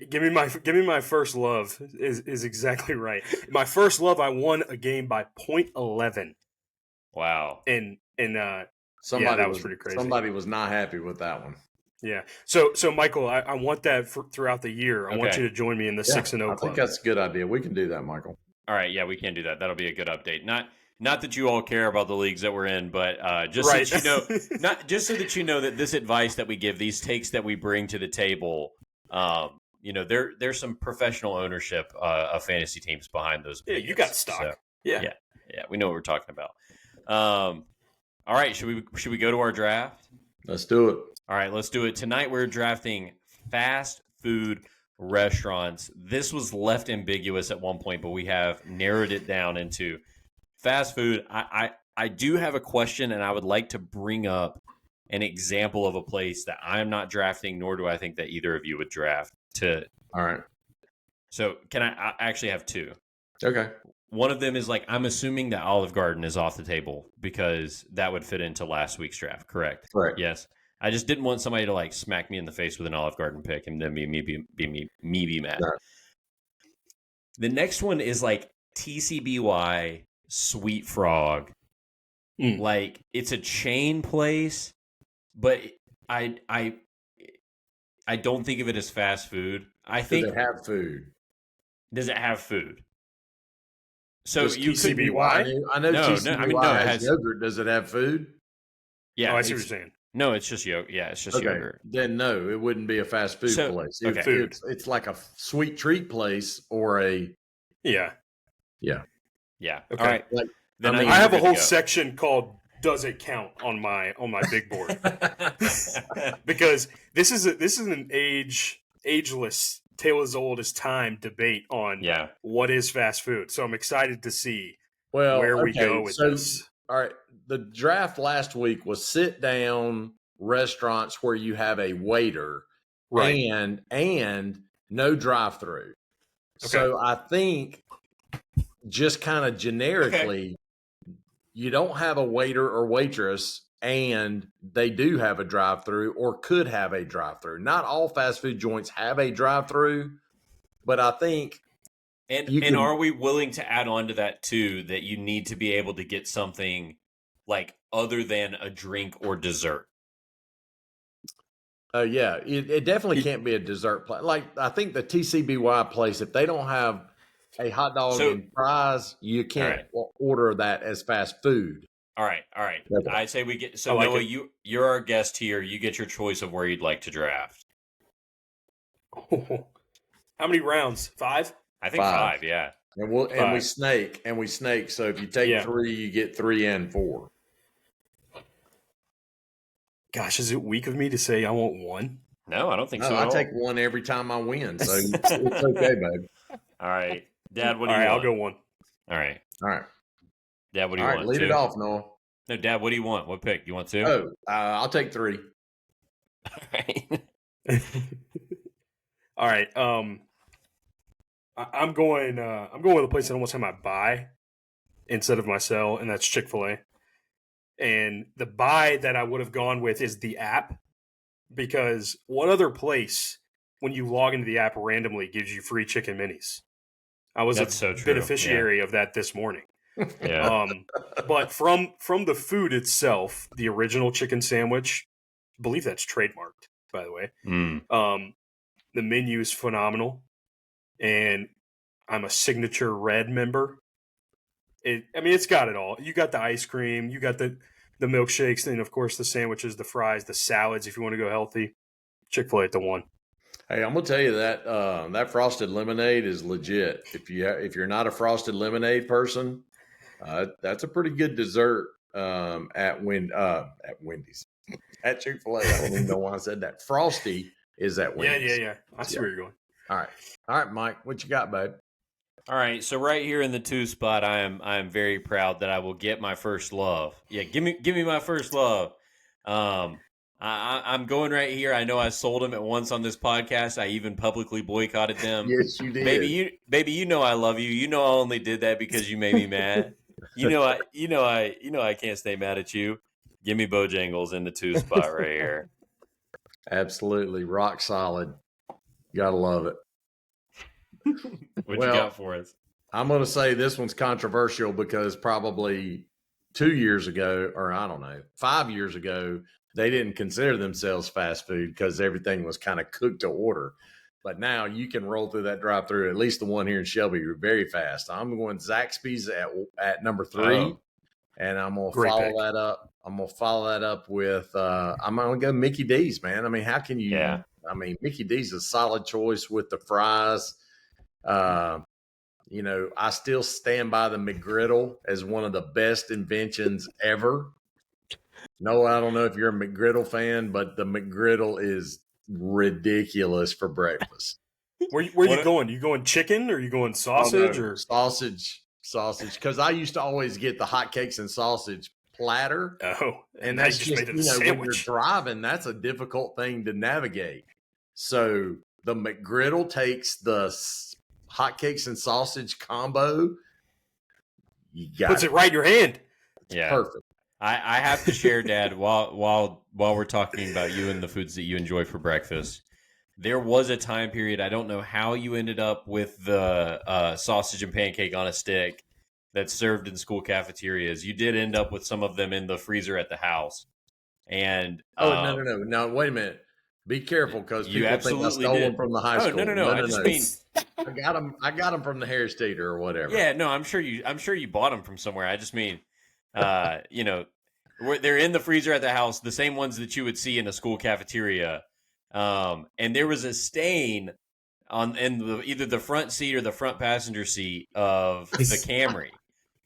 Give me my first love is exactly right. My first love, I won a game by .11. Wow. And that was pretty crazy. Somebody was not happy with that one. Yeah. So Michael, I want that throughout the year. I want you to join me in the 6-0 club. I think that's a good idea. We can do that, Michael. All right. Yeah, we can do that. That'll be a good update. Not that you all care about the leagues that we're in, but just so that you know, just so that you know that this advice that we give, these takes that we bring to the table, there's some professional ownership of fantasy teams behind those. Yeah, you got stock. So, yeah, we know what we're talking about. All right, should we go to our draft? Let's do it. All right, let's do it. Tonight we're drafting fast food restaurants. This was left ambiguous at one point, but we have narrowed it down into fast food. I do have a question, and I would like to bring up an example of a place that I'm not drafting, nor do I think that either of you would draft. All right. So I actually have 2. Okay. One of them is I'm assuming that Olive Garden is off the table because that would fit into last week's draft. Correct? Correct. Yes. I just didn't want somebody to smack me in the face with an Olive Garden pick and then me be mad. Right. The next one is TCBY Sweet Frog. It's a chain place, but I don't think of it as fast food. Does it have food? Does it have food? So you TCBY? I know TCBY has yogurt. Does it have food? Yeah, I see what you're saying. No, it's just yogurt. Yeah, it's just yogurt. Then no, it wouldn't be a fast food place. It's like a sweet treat place or a yeah. Okay. All right. I have a whole section called "Does It Count" on my big board because this is an ageless, tale as old as time debate on what is fast food. So I'm excited to see where we go with this. All right. The draft last week was sit down restaurants where you have a waiter, right, and no drive through. Okay. So I think just kind of generically, you don't have a waiter or waitress, and they do have a drive through or could have a drive through. Not all fast food joints have a drive through, but I think. And are we willing to add on to that too, that you need to be able to get something other than a drink or dessert? Yeah, it definitely can't be a dessert place. I think the TCBY place, if they don't have a hot dog and fries, you can't order that as fast food. All right. Okay. I say we get. So like Noah, it. you're our guest here. You get your choice of where you'd like to draft. How many rounds? 5? I think 5. Yeah. And we Five. snake. So if you take 3, you get 3 and 4. Gosh, is it weak of me to say I want 1? No, I don't think No, so. I take 1 every time I win, so it's okay, babe. All right, Dad. What do All you right, want? I'll go 1. All right, All right. Dad. What do you want? Lead 2? it off, Noah. No, Dad. What do you want? What pick? You want 2? Oh, I'll take 3. All right. All right. I'm going with a place that almost had my buy instead of my sell, and that's Chick-fil-A. And the buy that I would have gone with is the app, because what other place, when you log into the app randomly, gives you free chicken minis? I was That's a so true. beneficiary of that this morning. Yeah. But from the food itself, the original chicken sandwich, I believe that's trademarked, by the way. The menu is phenomenal, and I'm a signature red member. It's got it all. You got the ice cream, you got the milkshakes, and of course the sandwiches, the fries, the salads. If you want to go healthy, Chick-fil-A at the 1. Hey, I'm gonna tell you that that frosted lemonade is legit. If you're not a frosted lemonade person, that's a pretty good dessert at Wendy's. At Chick-fil-A, I don't even know why I said that. Frosty is at Wendy's. Yeah. I see where you're going. All right, Mike, what you got, babe? All right, so right here in the 2 spot, I am very proud that I will get my first love. Yeah, give me my first love. I'm going right here. I know I sold them at once on this podcast. I even publicly boycotted them. Yes, you did, baby. You know I love you. You know I only did that because you made me mad. You know I can't stay mad at you. Give me Bojangles in the 2 spot right here. Absolutely, rock solid. You gotta love it. What you got for us? I'm going to say this one's controversial because probably 2 years ago, or I don't know, 5 years ago, they didn't consider themselves fast food because everything was kind of cooked to order. But now you can roll through that drive-through, at least the one here in Shelby, very fast. I'm going Zaxby's at number 3, and I'm going to follow that up. I'm going to follow that up with I'm going to go Mickey D's, man. I mean, how can you? Yeah. I mean, Mickey D's is a solid choice with the fries. I still stand by the McGriddle as one of the best inventions ever. No, I don't know if you're a McGriddle fan, but the McGriddle is ridiculous for breakfast. Where you going? You going chicken, or are you going sausage? Or sausage? Because I used to always get the hotcakes and sausage platter. Oh, and that's just made it a sandwich. When you're driving, that's a difficult thing to navigate. So the McGriddle takes the hotcakes and sausage combo. Puts it right in your hand. Yeah, perfect. I have to share, Dad, while we're talking about you and the foods that you enjoy for breakfast. There was a time period, I don't know how you ended up with the sausage and pancake on a stick that's served in school cafeterias. You did end up with some of them in the freezer at the house. And no, wait a minute. Be careful, because people think I stole them from the high school. No. I just mean I got them from the Harris Teeter or whatever. Yeah, no, I'm sure you bought them from somewhere. I just mean, they're in the freezer at the house, the same ones that you would see in a school cafeteria. And there was a stain in either the front seat or the front passenger seat of the Camry.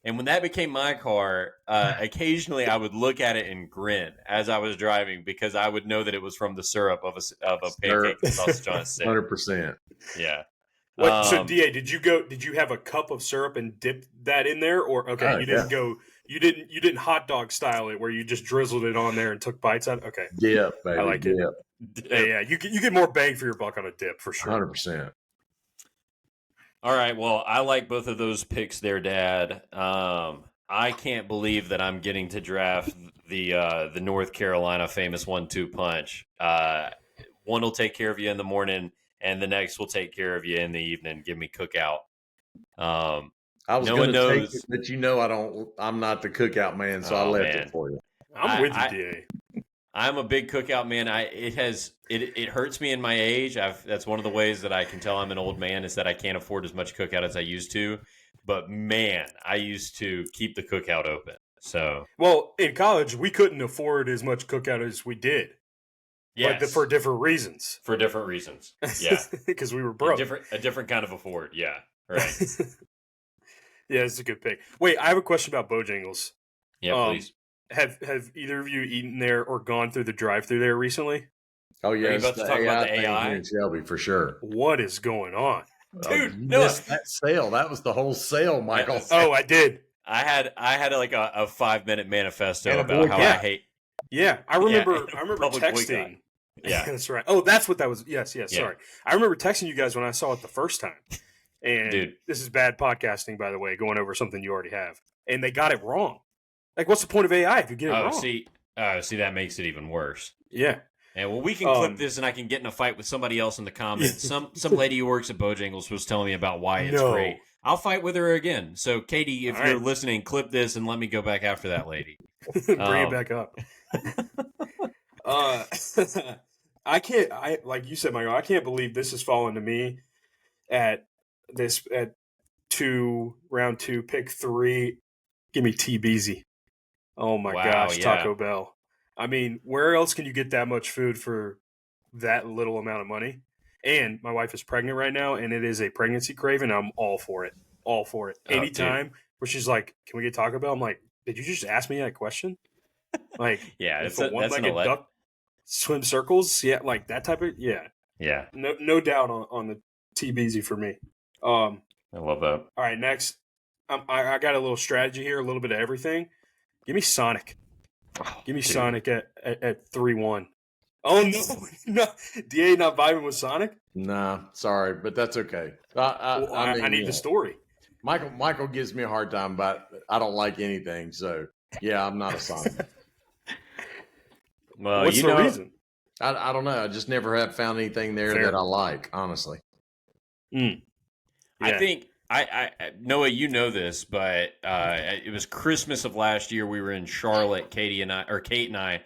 And when that became my car, occasionally I would look at it and grin as I was driving, because I would know that it was from the syrup of a pancake and sausage on a stick. 100%. Yeah. So DA, did you have a cup of syrup and dip that in there, or you didn't hot dog style it where you just drizzled it on there and took bites out? Okay. Dip, baby. I like it. Yeah, you get more bang for your buck on a dip for sure. 100%. All right, well, I like both of those picks there, Dad. I can't believe that I'm getting to draft the North Carolina famous 1-2 punch. One will take care of you in the morning, and the next will take care of you in the evening. Give me Cookout. I was going to take it, but I'm not the Cookout man, so I left it for you. I'm with you, DA. I'm a big Cookout man. It hurts me in my age. That's one of the ways that I can tell I'm an old man, is that I can't afford as much Cookout as I used to. But man, I used to keep the Cookout open. So, well, in college, we couldn't afford as much cookout as we did. yes, But for different reasons. For different reasons. Yeah. Because we were broke. A different kind of afford. Yeah. Right. Yeah, it's a good pick. Wait, I have a question about Bojangles. Yeah, please. Have either of you eaten there or gone through the drive-through there recently? Oh yeah, Are you about to talk about the AI in Shelby for sure. What is going on, dude? You missed that sale. That was the whole sale, Michael. Oh, I did. I had like a 5-minute manifesto about how I hate. Yeah, I remember texting. Yeah, that's right. Oh, that's what that was. Yes. Sorry, I remember texting you guys when I saw it the first time. And dude, this is bad podcasting, by the way, going over something you already have. And they got it wrong. Like, what's the point of AI if you get it wrong? See, that makes it even worse. Yeah. And well, we can clip this, and I can get in a fight with somebody else in the comments. Some lady who works at Bojangles was telling me about why it's great. I'll fight with her again. So, Katie, if you're listening, clip this and let me go back after that lady. Bring it back up. Like you said, Michael, I can't believe this has fallen to me at round 2, pick 3. Give me TBZ. Oh my gosh, Taco Bell. I mean, where else can you get that much food for that little amount of money? And my wife is pregnant right now, and it is a pregnancy craving. I'm all for it. All for it. Anytime where she's like, "Can we get Taco Bell?" I'm like, "Did you just ask me that question?" Like, yeah, it's a one-legged duck swim circles. Yeah, like that type of yeah. No doubt on the TBZ for me. I love that. All right, next, I got a little strategy here, a little bit of everything. Give me Sonic. Give me Sonic at 3-1. Oh no, DA not vibing with Sonic? Nah, sorry, but that's okay. I need the story. Michael gives me a hard time, but I don't like anything. So yeah, I'm not a Sonic. Well, what's the reason? I don't know. I just never have found anything there that I like, honestly. Yeah. I think I Noah, you know this, but it was Christmas of last year. We were in Charlotte. Kate and I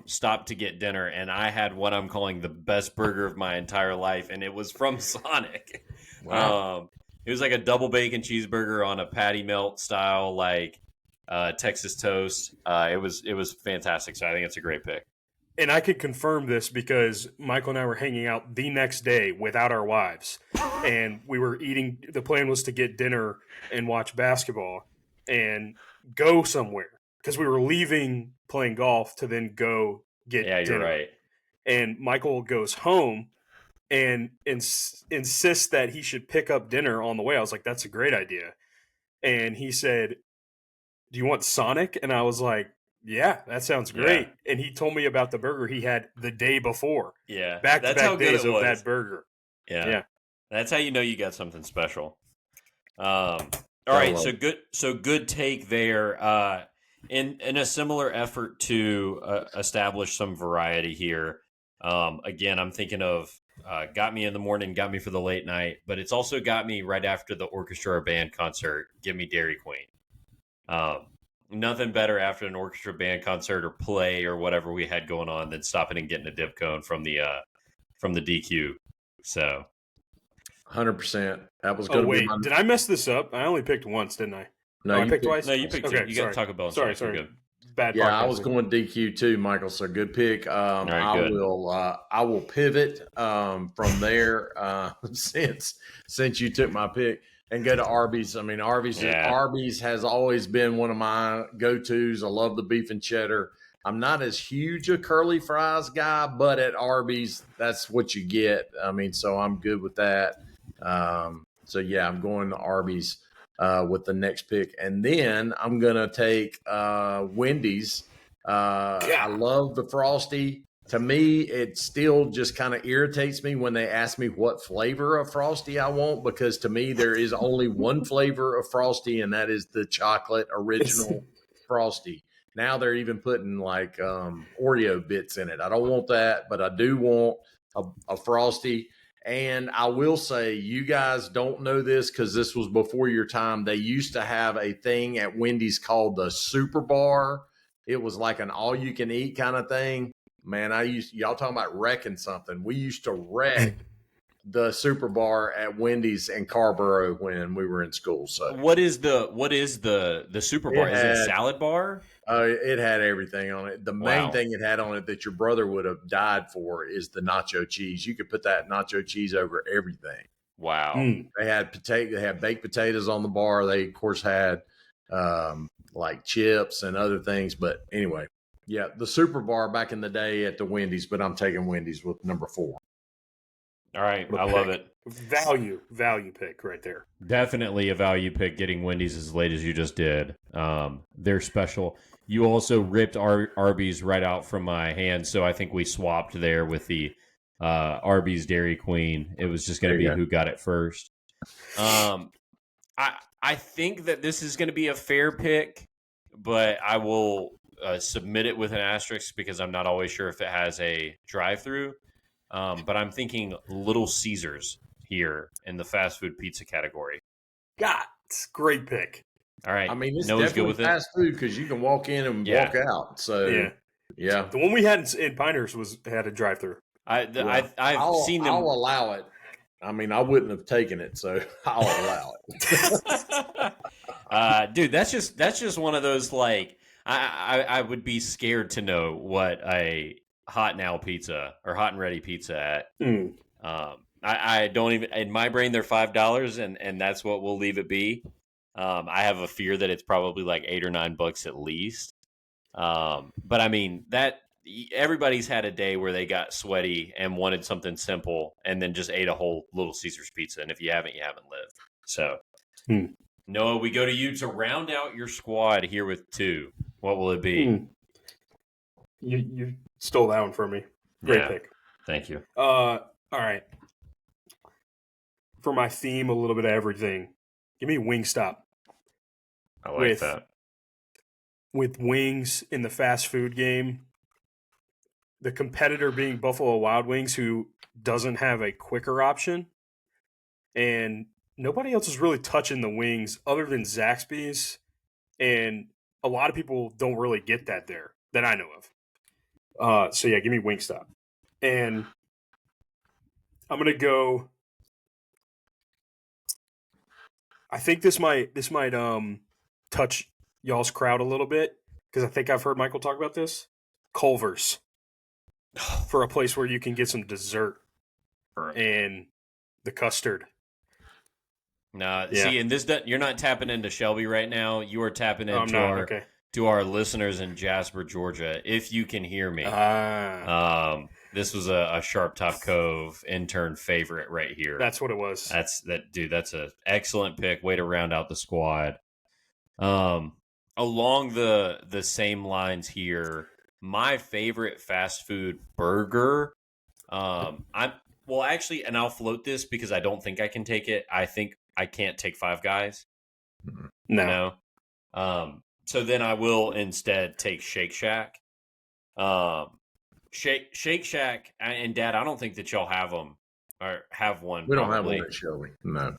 stopped to get dinner, and I had what I'm calling the best burger of my entire life, and it was from Sonic. Wow. It was like a double bacon cheeseburger on a patty melt style, like Texas toast. It was fantastic. So I think it's a great pick. And I could confirm this because Michael and I were hanging out the next day without our wives. And we were eating. The plan was to get dinner and watch basketball and go somewhere because we were leaving playing golf to then go get dinner. You're right. And Michael goes home and insists that he should pick up dinner on the way. I was like, that's a great idea. And he said, do you want Sonic? And I was like, yeah, that sounds great. Yeah. And he told me about the burger he had the day before. Yeah. Back-to-back days of that burger. Yeah. That's how you know you got something special. All right, so good take there. In a similar effort to establish some variety here, again, I'm thinking of got me in the morning, got me for the late night, but it's also got me right after the orchestra or band concert. Give me Dairy Queen. Nothing better after an orchestra band concert or play or whatever we had going on than stopping and getting a dip cone from the DQ. So, 100%. That was going to be. Did I mess this up? I only picked once, didn't I? No, I picked twice. No, you picked two. You got Taco Bell. Sorry. Good. Bad. Yeah, I was going DQ too, Michael. So good pick. I will pivot from there since you took my pick. And go to Arby's. I mean, Arby's has always been one of my go-tos. I love the beef and cheddar. I'm not as huge a curly fries guy, but at Arby's, that's what you get. I mean, so I'm good with that. So, yeah, I'm going to Arby's with the next pick. And then I'm going to take Wendy's. I love the Frosty. To me, it still just kind of irritates me when they ask me what flavor of Frosty I want, because to me, there is only one flavor of Frosty, and that is the chocolate original Frosty. Now they're even putting like Oreo bits in it. I don't want that, but I do want a Frosty. And I will say, you guys don't know this because this was before your time. They used to have a thing at Wendy's called the Super Bar. It was like an all-you-can-eat kind of thing. Man, y'all talking about wrecking something. We used to wreck the Super Bar at Wendy's in Carborough when we were in school. So what is the Super Bar? Is it a salad bar? It had everything on it. The main Wow. thing it had on it that your brother would have died for is the nacho cheese. You could put that nacho cheese over everything. Wow. They had baked potatoes on the bar. They of course had like chips and other things. But anyway, yeah, the Super Bar back in the day at the Wendy's, but I'm taking Wendy's with number 4. All right. I love it. Value pick right there. Definitely a value pick getting Wendy's as late as you just did. They're special. You also ripped Arby's right out from my hand, so I think we swapped there with the Arby's Dairy Queen. It was just going to be who got it first. I think that this is going to be a fair pick, but I will submit it with an asterisk because I'm not always sure if it has a drive-through. But I'm thinking Little Caesars here in the fast food pizza category. God, great pick. All right. I mean, it's definitely fast food because you can walk in and walk out. So, yeah. The one we had in Pinehurst had a drive-through. I've seen them. I'll allow it. I mean, I wouldn't have taken it, so I'll allow it. Dude, that's just one of those, like, I would be scared to know what a hot now pizza or hot and ready pizza at. I don't even, in my brain, they're $5 and that's what we'll leave it be. I have a fear that it's probably like $8 or $9 at least. But I mean, that everybody's had a day where they got sweaty and wanted something simple and then just ate a whole Little Caesars pizza. And if you haven't, you haven't lived. So Noah, we go to you to round out your squad here with 2. What will it be? You stole that one from me. Great pick. Thank you. All right. For my theme, a little bit of everything. Give me Wingstop. I like that. With wings in the fast food game, the competitor being Buffalo Wild Wings, who doesn't have a quicker option, and nobody else is really touching the wings other than Zaxby's, and a lot of people don't really get that there that I know of. So yeah, give me Wingstop, and I'm gonna go. I think this might touch y'all's crowd a little bit because I think I've heard Michael talk about this. Culver's for a place where you can get some dessert and the custard. See, and this you're not tapping into Shelby right now. You are tapping into to our listeners in Jasper, Georgia. If you can hear me, this was a Sharp Top Cove intern favorite right here. That's what it was. That's an excellent pick. Way to round out the squad. Along the same lines here, my favorite fast food burger. And I'll float this because I don't think I can take it. I think I can't take Five Guys. No. So then I will instead take Shake Shack. Shake Shack and Dad, I don't think that y'all have them or have one. We don't have one at Shelby. No.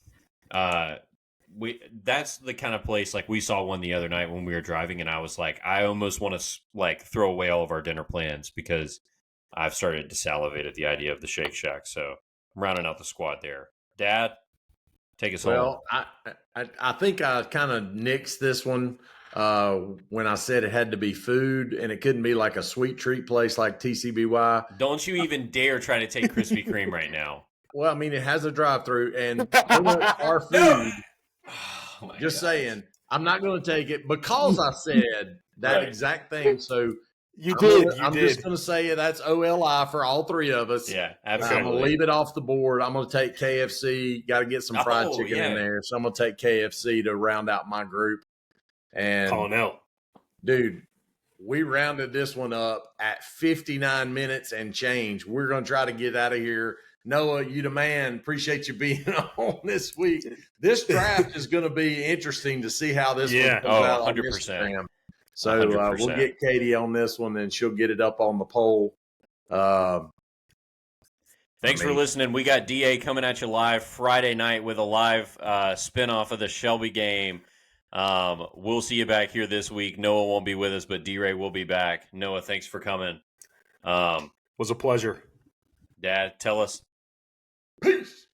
That's the kind of place, like we saw one the other night when we were driving, and I was like, I almost want to like throw away all of our dinner plans because I've started to salivate at the idea of the Shake Shack. So I'm rounding out the squad there. Dad, take us home. Well, I think I kind of nixed this one when I said it had to be food and it couldn't be like a sweet treat place like TCBY. Don't you even dare try to take Krispy Kreme right now. Well, I mean, it has a drive-through and our food. Just saying, I'm not going to take it because I said that exact thing. So I'm just going to say that's OLI for all 3 of us. Yeah, absolutely. I'm going to leave it off the board. I'm going to take KFC. Got to get some fried chicken in there. So I'm going to take KFC to round out my group. And Colonel, dude, we rounded this one up at 59 minutes and change. We're going to try to get out of here. Noah, you the man. Appreciate you being on this week. This draft is going to be interesting to see how this one comes out 100%. On Instagram. So we'll get Katie on this one, and she'll get it up on the poll. Thanks for listening. We got DA coming at you live Friday night with a live spinoff of the Shelby game. We'll see you back here this week. Noah won't be with us, but D-Ray will be back. Noah, thanks for coming. Was a pleasure. Dad, tell us. Peace.